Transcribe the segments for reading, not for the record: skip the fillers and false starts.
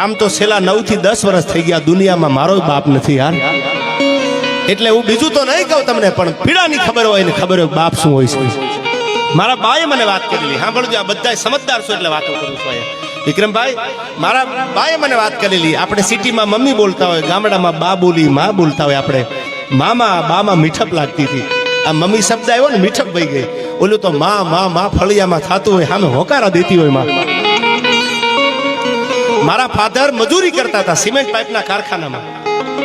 આમ તો છેલ્લા 9 થી 10 વર્ષ થઈ ગયા દુનિયામાં મારો બાપ નથી યાર. એટલે હું બીજું તો નહીં કહું તમને, પણ પીડાની ખબર હોય ને ખબર હોય બાપ શું હોય છે. મારા બાએ મને વાત કરેલી, સાંભળજો, આ બધા સમજદાર છો એટલે વાતો કરું છું. વિક્રમભાઈ, મારા બાએ મને વાત કરેલી. આપણે સિટીમાં મમ્મી બોલતા હોય, ગામડામાં બા બોલી, માં બોલતા હોય. આપણે મામા બામાં મીઠપ લાગતી હતી. આ મમ્મી શબ્દ આવ્યો ને મીઠપ વહી ગઈ. ઓલું તો માં ફળિયામાં થતું હોય, સામે હોકારા દેતી હોય માં. મારા ફાધર મજૂરી કરતા હતા સિમેન્ટ પાઇપના કારખાનામાં.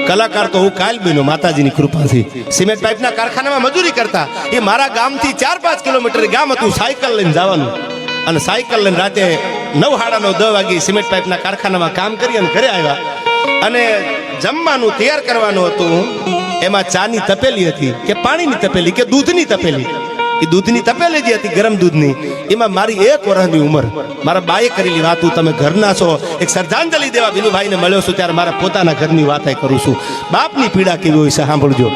કલાકાર તો હું કાલ બન્યો માતાજીની કૃપાથી. સિમેન્ટ પાઇપના કારખાનામાં મજૂરી કરતા. એ મારા ગામથી 4-5 કિલોમીટર ગામ હતું. સાયકલ લઈને જવાનું અને સાયકલ લઈને રાતે 9 સાડા 9 10 વાગે સિમેન્ટ પાઇપના કારખાનામાં કામ કરી અને ઘરે આવ્યા. અને જમવાનું તૈયાર કરવાનું હતું. એમાં ચાની તપેલી હતી કે પાણીની તપેલી કે દૂધની તપેલી. એ દૂધની તપેલી જે હતી ગરમ દૂધની, એમાં મારી 1 વર્ષની ઉંમર મારા બાએ કરેલી વાત. તમે ઘરના છો, એક શ્રદ્ધાંજલિ દેવા વિનુભાઈને મળ્યો છું ત્યારે મારા પોતાના ઘરની વાત કરું છું. બાપની પીડા કેવી હોય છે સાંભળજો.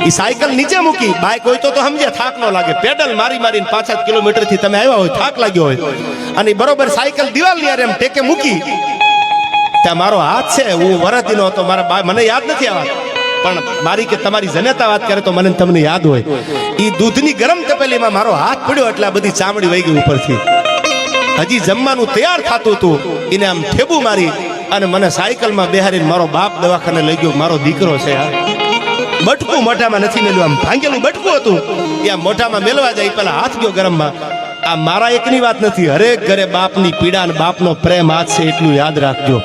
એ સાયકલ નીચે મૂકી, બાઇક હોય તો સમજે થાક ન લાગે. પેડલ મારીને 5-7 કિલોમીટર થી તમે આવ્યા હોય, થાક લાગ્યો હોય, અને બરોબર સાયકલ દિવાલની યાર એમ ટેકે મૂકી. ત્યાં મારો હાથ છે, હું વરદીનો હતો. મારા બા મને યાદ નથી આ વાત, પણ મારી કે તમારી જનેતા વાત કરે તો મને તમને યાદ હોય. એ દૂધની ગરમ તપેલીમાં મારો હાથ પડ્યો એટલે આ બધી ચામડી વહી ગઈ ઉપરથી. હજી જમવાનું તૈયાર થતું હતું, એને આમ ઠેબુ મારી અને મને સાયકલમાં બેહારીને મારો બાપ દવાખાને લઈ ગયો. મારો દીકરો છે યાર. બટકું મોઢામાં નથી મેલ્યું, આમ ભાંગેલું બટકું હતું એ આમ મોઢામાં મેલવા જાય પેલા હાથ ગયો ગરમમાં. આ મારા એકની વાત નથી, હરેક ઘરે બાપની પીડા અને બાપનો પ્રેમ હાથ છે, એટલું યાદ રાખજો.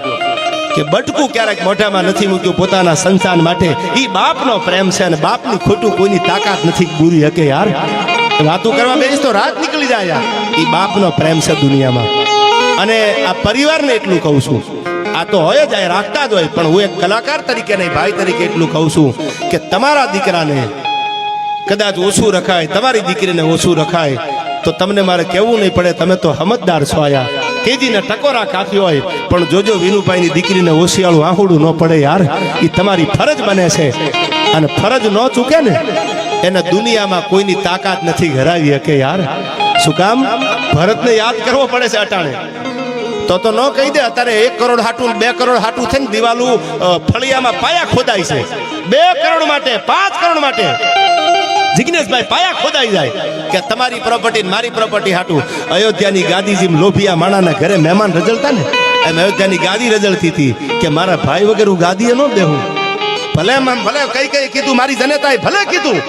કે બટકું ક્યારેક મોઢામાં નથી મૂક્યું પોતાના સંતાન માટે. એ બાપનો પ્રેમ છે અને બાપની ખોટું કોઈની તાકાત નથી પૂરી શકે યાર. વાતો કરવા બેસ તો રાત નીકળી જાય યાર. એ બાપનો પ્રેમ છે દુનિયામાં. અને આ પરિવારને એટલું કહું છું, આ તો હોય જ રાખતા જ હોય, પણ હું એક કલાકાર તરીકે નહીં, ભાઈ તરીકે એટલું કહું છું કે તમારા દીકરાને કદાચ ઓછું રખાય, તમારી દીકરીને ઓછું રખાય તો તમને મારે કહેવું નહીં પડે. તમે તો સમજદાર છો આયા. કેજીને ટકોરા કાપી હોય, પણ જોજો વિનુભાઈની દીકરીને ઓશિયાળું આહુડું ન પડે યાર. એ તમારી ફરજ બને છે, અને ફરજ ન ચૂકે ને એને દુનિયામાં કોઈની તાકાત નથી ઘરાવી શકે યાર. શું કામ? ભરતને યાદ કરવો પડે છે અટાણે. તો ન કહી દે અત્યારે 1 કરોડ હાટું 2 કરોડ હાટું થઈને દિવાલું ફળિયામાં પાયા ખોદાય છે. 2 કરોડ માટે, 5 કરોડ માટે જિગ્નેશભાઈ પાયા ખોદાઈ જાય કે તમારી પ્રોપર્ટી મારી પ્રોપર્ટી હાટું. અયોધ્યાની ગાદી જેમ લોભિયા માણાના ઘરે મહેમાન રજળતા ને, એમ અયોધ્યાની ગાદી રજળતી હતી કે મારા ભાઈ વગર હું ગાદીએ ન બેહું. ભલે કઈ કીધું, મારી જનેતાએ ભલે કીધું,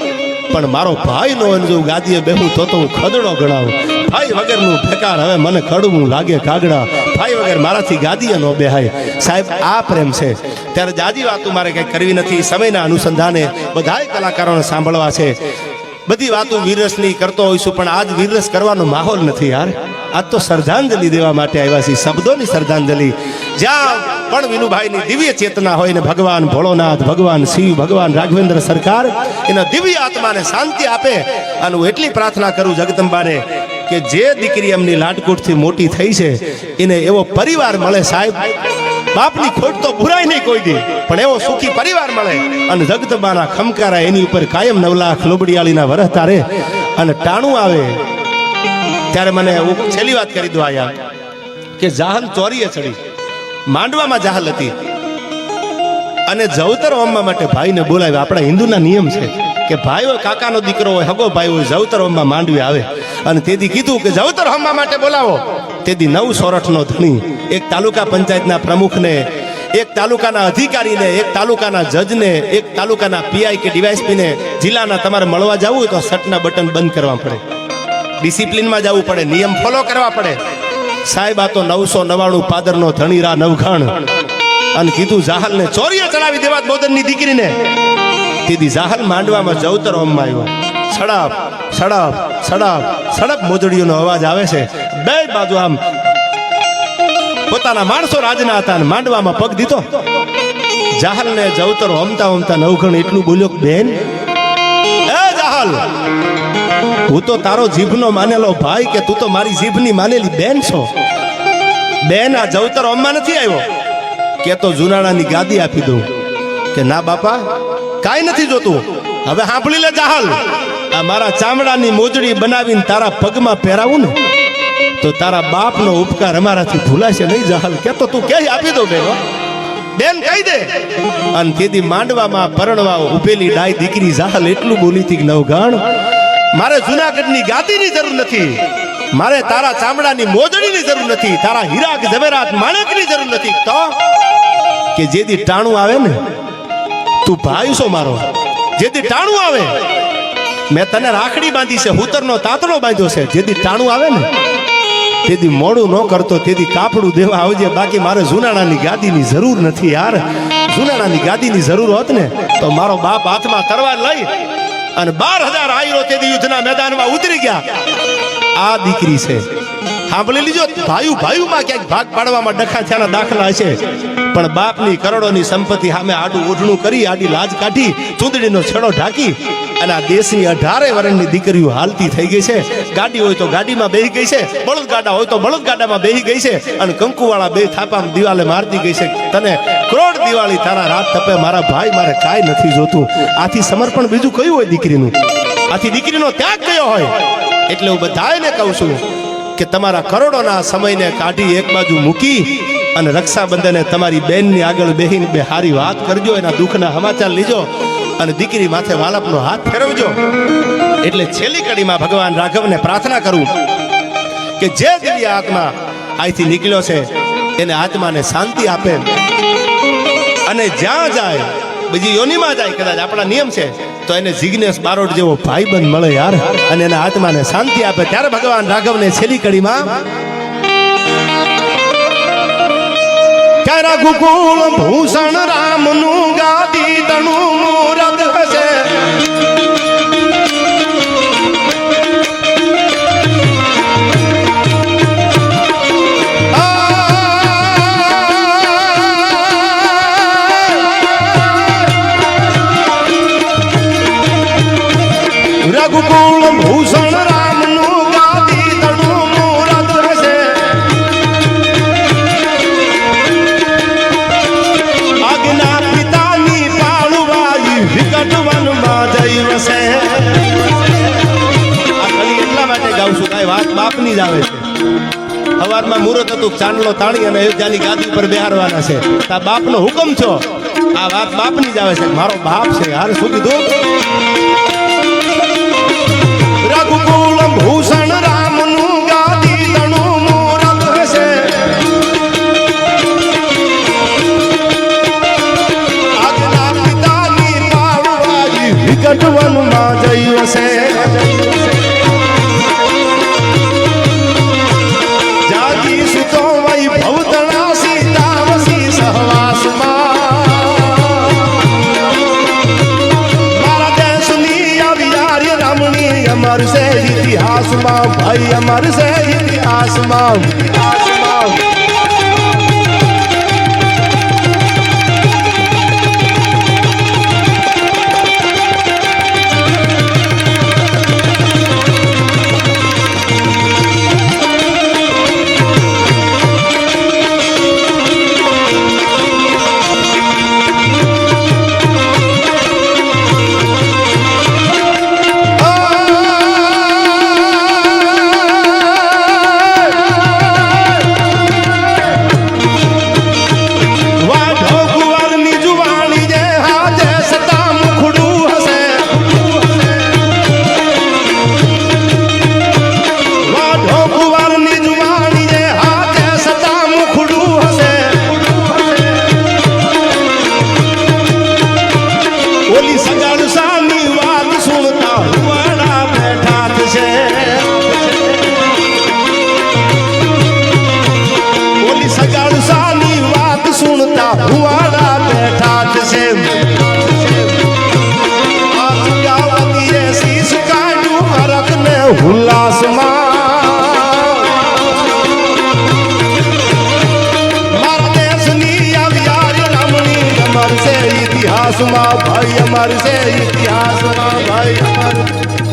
પણ મારો ભાઈ નો જો ગાદીએ બેહું તો હું ખદડો ગણાવું. ભાઈ વગરનું બેકાર હવે મને કડવું લાગે કાગડા. ભાઈ વગર મારાથી ગાદીએ ન બેહાય. સાહેબ, આ પ્રેમ છે. ત્યારે જાજી વાતો મારે કંઈ કરવી નથી. સમયના અનુસંધાને બધાય કલાકારોને સાંભળવા છે. બધી વાતો વીરરસની કરતો હોઈશું, પણ આજ વીરરસ કરવાનો માહોલ નથી યાર. આજ તો શ્રદ્ધાંજલિ દેવા માટે આવ્યા છીએ, શબ્દોની શ્રદ્ધાંજલિ. જ્યાં પણ વિનુભાઈની દિવ્ય ચેતના હોય ને ભગવાન ભોળોનાથ, ભગવાન શિવ, ભગવાન રાઘવેન્દ્ર સરકાર એના દિવ્ય આત્માને શાંતિ આપે. અને હું એટલી પ્રાર્થના કરું જગદંબાને કે જે દીકરી એમની લાટકૂટથી મોટી થઈ છે એને એવો પરિવાર મળે સાહેબ. બાપની ખોટ તો ભૂરાય નહીં કોઈ દી, પણ એવો સુખી પરિવાર મળે. અને જગદંબાના ખમકારા એની ઉપર કાયમ 9 લાખ લોબડિયાળીના વરસ તારે અને ટાણું આવે. ત્યારે મને છેલ્લી વાત કરી દો આયા કે જાહલ ચોરીએ ચડી, માંડવામાં જાહલ હતી અને જવતર હોમવા માટે ભાઈને બોલાવ્યા. આપણા હિન્દુના નિયમ છે કે ભાઈ હોય, કાકાનો દીકરો હોય, હગો ભાઈ હોય, જવતર હોમમાં માંડવી આવે. અને તેથી કીધું કે જવતર હોમવા માટે બોલાવો. તેથી 9 સોરઠનો ધણી, એક તાલુકા પંચાયતના પ્રમુખને, એક તાલુકાના અધિકારીને, એક તાલુકાના જજને, એક તાલુકાના પીઆઈ કે ડીવાયએસપીને જિલ્લાના તમારે મળવા જવું હોય તો શર્ટના બટન બંધ કરવા પડે, ડિસિપ્લિનમાં જવું પડે, નિયમ ફોલો કરવા પડે. સાહેબ, આ તો 999 પાદરનો ધણીરા નવઘણ. અને કીધું જાહલને ચોરીએ ચડાવી દેવા બોદનની દીકરીને. તેથી જાહલ માંડવામાં જવતર હોમમાં આવ્યો. સડપ સડપ સડપ સડપ મોજડીઓનો અવાજ આવે છે. બે બાજુ આમ પોતાના માણસો રાજના હતા, માંડવામાં પગ દીધો. જાહલને જવતર હોમતા હોમતા નવઘણ એટલું બોલ્યો, બેન, એ જાહલ, હું તો તારો જીભનો માનેલો ભાઈ, કે તું તો મારી જીભની માનેલી બેન છો. બેન, આ જવતર હોમમાં નથી આવ્યો કે તો જુનાણાની ગાદી આપી દઉં. કે ના બાપા, કાંઈ નથી જોતું. હવે સાંભળી લે જાહલ, આ મારા ચામડાની મોજડી બનાવીને તારા પગમાં પહેરાવું ને તો તારા બાપનો ઉપકાર અમારાથી ભૂલાશે નહીં જહાલ કે તો તું ક્યાંય આપી દો બેનો બેન કહી દે. અને તેથી માંડવામાં પરણવા ઉભેલી ડાય દીકરી જહાલ એટલું બોલી હતી કે નવગાણ મારે જુનાગઢની ગાદીની જરૂર નથી, મારે તારા ચામડાની મોજડીની જરૂર નથી, તારા હીરા ઝવેરાત માણેકની જરૂર નથી. તો કે જેદી ટાણું આવે ને તું ભાઈ છો મારો, જેદી ટાણું આવે મેં તને રાખડી બાંધી છે, હુતરનો તાતણો બાંધ્યો છે, જેદી ટાણું આવે ને તેથી મોડું ન કરતો તેથી કાપડું દેવા આવજે, બાકી મારે જુનાણાની ગાદીની જરૂર નથી યાર. જુનાણાની ગાદીની જરૂર હોત ને તો મારો બાપ હાથમાં તરવાર લઈ અને 12,000 આયરો તેથી યુદ્ધના મેદાનમાં ઉતરી ગયા. આ દીકરી છે, સાંભળી લીજો. ભાઈમાં ક્યાંક ભાગ પાડવામાં ડખા થયાના દાખલા છે, પણ બાપની કરોડોની સંપત્તિ સામે આડું ઓઢણું કરી, આડી લાજ કાઢી, ચૂંદડીનો છેડો ઢાંકી અને આ દેશની 18 વર્ષની દીકરીઓ હાલતી થઈ ગઈ છે. ગાડી હોય તો ગાડીમાં બેહી ગઈ છે, બળદગાડા હોય તો બળદગાડામાં બેહી ગઈ છે, અને કંકુવાળા બે થાપામાં દિવાલે મારતી ગઈ છે. તને કરોડ દિવાળી તારા રાત તપે મારા ભાઈ, મારે કાંઈ નથી જોતું. આથી સમર્પણ બીજું કયું હોય દીકરીનું? આથી દીકરીનો ત્યાગ કયો હોય? એટલે હું બધાને કહું છું કે તમારા કરોડોના સમયને કાઢી એક બાજુ મૂકી અને રક્ષાબંધને તમારી બેનની આગળ બેહીને બે હારી વાત કરજો, એના દુઃખના સમાચાર લીજો અને દીકરી માથે વાલપનો હાથ ફેરવજો. એટલે છેલ્લી કડીમાં ભગવાન રાઘવને પ્રાર્થના કરું કે જે દિવ્ય આત્મા અહીંથી નીકળ્યો છે એને આત્માને શાંતિ આપે, અને જ્યાં જાય બીજી યોનિમાં જાય, કદાચ આપણા નિયમ છે તો એને જિગ્નેશ બારોટ જેવો ભાઈબંધ મળે યાર, અને એના આત્માને શાંતિ આપે. ત્યારે ભગવાન રાઘવને છેલ્લી કડીમાં રઘુકુળ ભૂષણ રામનું ગાદી તણું મૂરત હશે, રઘુકુળ ભૂષણ રામનું ગાદી તણું મૂરત હશે, આજ્ઞા પિતાની પાળવાઈ વિકટ વનમાં જઈ વસે. આ ખાલી એટલા માટે ગાઉં છું, કાંઈ વાત બાપની જ આવે છે. સવારમાં મુહૂર્ત હતું, ચાંદલો તાણી અને અયોધ્યાની ગાદી પર બેહારવાના છે. આ બાપનો હુકમ છો, આ વાત બાપની જ આવે છે. મારો બાપ છે યાર, શું કીધું? રઘુકુળ ભૂષણ રામનું ગાદી તણું મૂરત હશે, આજ્ઞા પિતાની પાળવાઈ વિકટ વનમાં જઈ વસે. જાગી સુતો વૈભવ તણા સીતાવસી સહવાસમાં, અમર છે ઇતિહાસમાં ભાઈ, અમર છે ઇતિહાસમાં. હુવાડા બેઠા છે, શીશ કાઢ્યું હરખ ને ઉલ્લાસમાં. મારા દેશની આવી રમણી અમર છે ઇતિહાસમાં ભાઈ, અમર છે ઇતિહાસમાં ભાઈ, અમર.